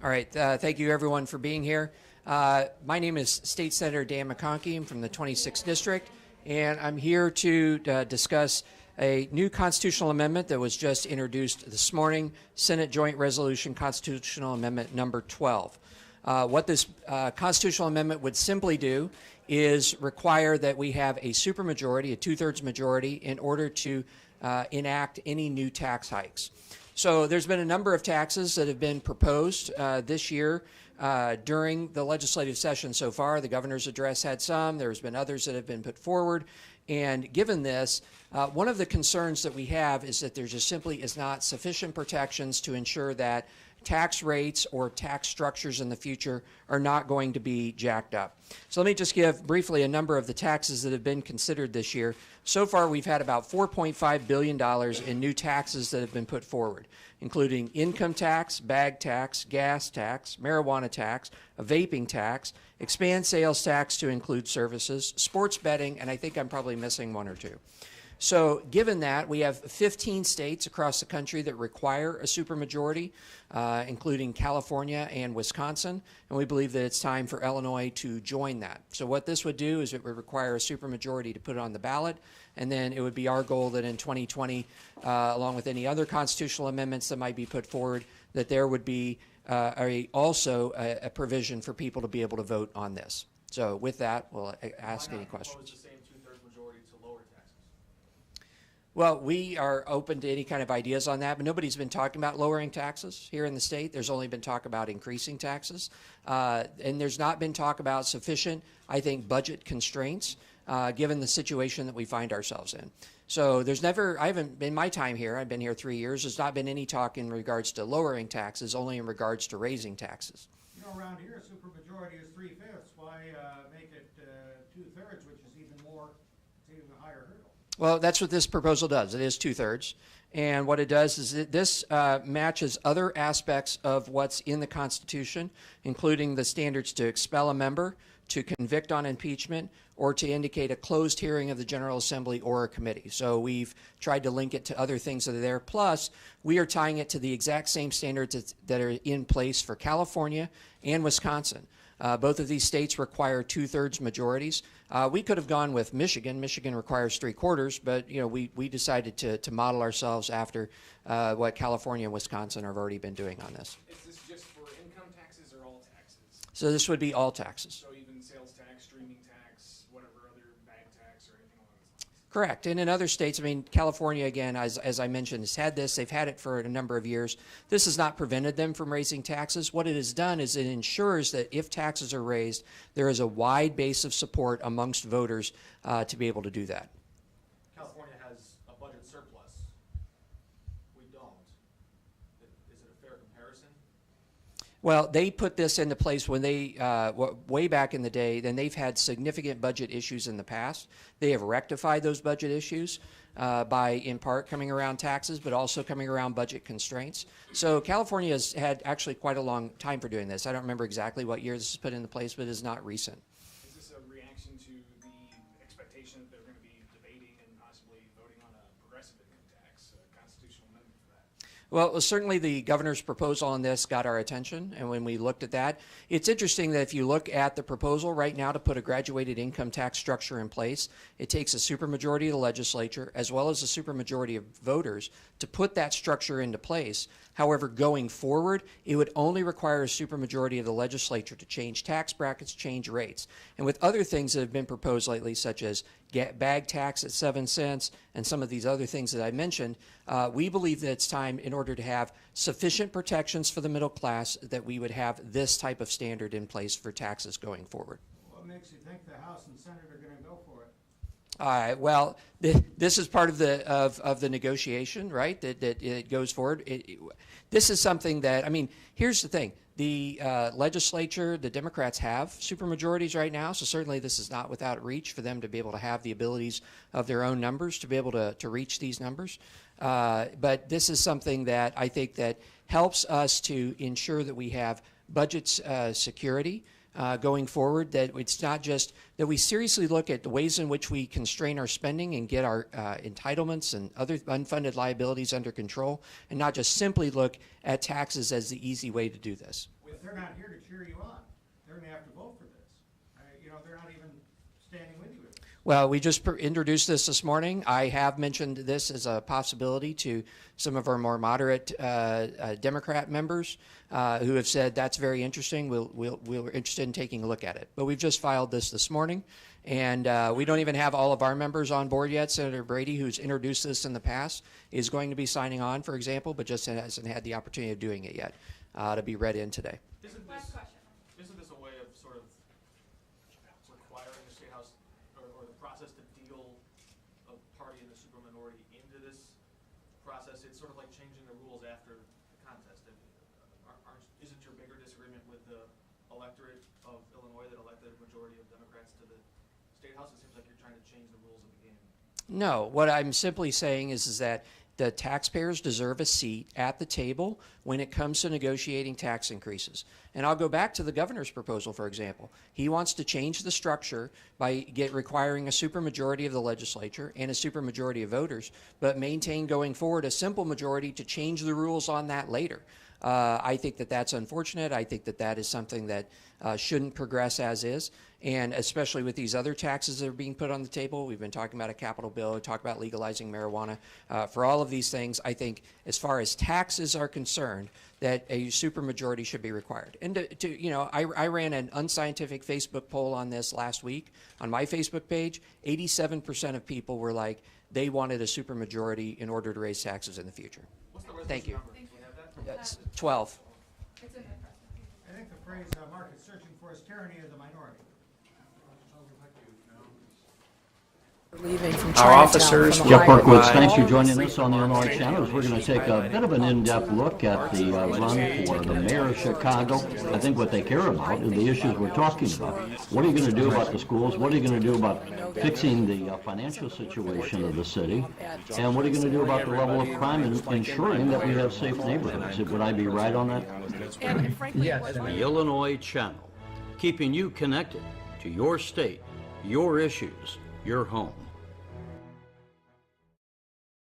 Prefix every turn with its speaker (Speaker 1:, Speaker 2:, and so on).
Speaker 1: All right. Thank you, everyone, for being here. My name is State Senator Dan McConkey. I'm from the 26th District, and I'm here to discuss a new constitutional amendment that was just introduced this morning, Senate Joint Resolution Constitutional Amendment number 12. What this constitutional amendment would simply do is require that we have a supermajority, a two-thirds majority, in order to enact any new tax hikes. So there's been a number of taxes that have been proposed this year during the legislative session so far. The governor's address had some. There's been others that have been put forward. And given this, one of the concerns that we have is that there just simply is not sufficient protections to ensure that tax rates or tax structures in the future are not going to be jacked up. So let me just give briefly a number of the taxes that have been considered this year. So far, we've had about $4.5 billion in new taxes that have been put forward, including income tax, bag tax, gas tax, marijuana tax, a vaping tax, expand sales tax to include services, sports betting, and I think I'm probably missing one or two. So given that, we have 15 states across the country that require a supermajority, including California and Wisconsin, and we believe that it's time for Illinois to join that. So what this would do is it would require a supermajority to put it on the ballot, and then it would be our goal that in 2020, along with any other constitutional amendments that might be put forward, that there would be also a provision for people to be able to vote on this. So with that, we'll ask any questions. Well, we are open to any kind of ideas on that, but nobody's been talking about lowering taxes here in the state. There's only been talk about increasing taxes, and there's not been talk about sufficient, I think, budget constraints, given the situation that we find ourselves in. So there's never, I haven't, in my time here, I've been here 3 years, there's not been any talk in regards to lowering taxes, only in regards to raising taxes.
Speaker 2: You know, around here, a supermajority is 3/5. Why make it 2/3, which is even more, it's even a higher hurdle?
Speaker 1: Well, that's what this proposal does. It is 2/3. And what it does is this matches other aspects of what's in the Constitution, including the standards to expel a member, to convict on impeachment, or to indicate a closed hearing of the General Assembly or a committee. So we've tried to link it to other things that are there. Plus, we are tying it to the exact same standards that are in place for California and Wisconsin. Both of these states require 2/3 majorities. We could have gone with Michigan. Michigan requires 3/4, but you know we decided to model ourselves after what California and Wisconsin have already been doing on this.
Speaker 3: Is this just for income taxes or all taxes?
Speaker 1: So this would be all taxes.
Speaker 3: So even sales tax, streaming tax, whatever other bag tax or anything along those lines?
Speaker 1: Correct. And in other states, I mean, California, again, as I mentioned, has had this. They've had it for a number of years. This has not prevented them from raising taxes. What it has done is it ensures that if taxes are raised, there is a wide base of support amongst voters to be able to do that.
Speaker 4: California has a budget surplus. We don't. Is it a fair comparison?
Speaker 1: Well, they put this into place when they, way back in the day, then they've had significant budget issues in the past. They have rectified those budget issues by, in part, coming around taxes, but also coming around budget constraints. So California has had actually quite a long time for doing this. I don't remember exactly what year this is put into place, but it is not recent.
Speaker 3: Is this a reaction to the expectation that they're going to be debating and possibly voting on a progressive income tax, a constitutional amendment for that?
Speaker 1: Well, certainly the governor's proposal on this got our attention, and when we looked at that, it's interesting that if you look at the proposal right now to put a graduated income tax structure in place, it takes a supermajority of the legislature as well as a supermajority of voters to put that structure into place. However, going forward, it would only require a supermajority of the legislature to change tax brackets, change rates. And with other things that have been proposed lately, such as bag tax at 7 cents and some of these other things that I mentioned, we believe that it's time, in order to have sufficient protections for the middle class, that we would have this type of standard in place for taxes going forward.
Speaker 2: What makes you think the House and Senate are going to go for it?
Speaker 1: Well, this is part of the negotiation, right? That it goes forward. This is something that, I mean, here's the thing: the legislature, the Democrats have supermajorities right now, so certainly this is not without reach for them to be able to have the abilities of their own numbers to be able to reach these numbers. But this is something that I think that helps us to ensure that we have budget security. Going forward, that it's not just that we seriously look at the ways in which we constrain our spending and get our entitlements and other unfunded liabilities under control, and not just simply look at taxes as the easy way to do this.
Speaker 2: But they're not here to cheer you on. They're gonna have to vote for this. You know, they're not even standing with you.
Speaker 1: Well, we just introduced this morning. I have mentioned this as a possibility to some of our more moderate Democrat members who have said that's very interesting. We're interested in taking a look at it. But we've just filed this morning, and we don't even have all of our members on board yet. Senator Brady, who's introduced this in the past, is going to be signing on, for example, but just hasn't had the opportunity of doing it yet to be read in today.
Speaker 4: Isn't this a way of sort of requiring the State House or the process to deal a party in the superminority into this process? It's sort of like changing the rules after the contest. Isn't your bigger disagreement with the electorate of Illinois that elected a majority of Democrats to the State House? It seems like you're trying to change the rules of the game.
Speaker 1: No, what I'm simply saying is that the taxpayers deserve a seat at the table when it comes to negotiating tax increases. And I'll go back to the governor's proposal, for example. He wants to change the structure by requiring a supermajority of the legislature and a supermajority of voters, but maintain going forward a simple majority to change the rules on that later. I think that that's unfortunate. I think that that is something that shouldn't progress as is, and especially with these other taxes that are being put on the table. We've been talking about a capital bill, we talk about legalizing marijuana. For all of these things, I think as far as taxes are concerned, that a supermajority should be required. And you know, I ran an unscientific Facebook poll on this last week on my Facebook page. 87% of people were like they wanted a supermajority in order to raise taxes in the future.
Speaker 4: What's the resolution
Speaker 1: Thank you.
Speaker 4: number? Do you have that?
Speaker 1: That's 12.
Speaker 2: I think the phrase market searching for is tyranny of the minority.
Speaker 5: Leaving from
Speaker 6: Our
Speaker 5: Chinatown
Speaker 6: officers,
Speaker 5: from
Speaker 6: Jeff
Speaker 5: Ohio.
Speaker 6: Berkowitz, thanks for joining us on the Illinois Channel. We're going to take a bit of an in-depth look at the run for the mayor of Chicago. I think what they care about are the issues we're talking about. What are you going to do about the schools? What are you going to do about fixing the financial situation of the city? And what are you going to do about the level of crime and ensuring that we have safe neighborhoods? Would I be right on that?
Speaker 5: And frankly,
Speaker 6: The Illinois Channel, keeping you connected to your state, your issues, your home.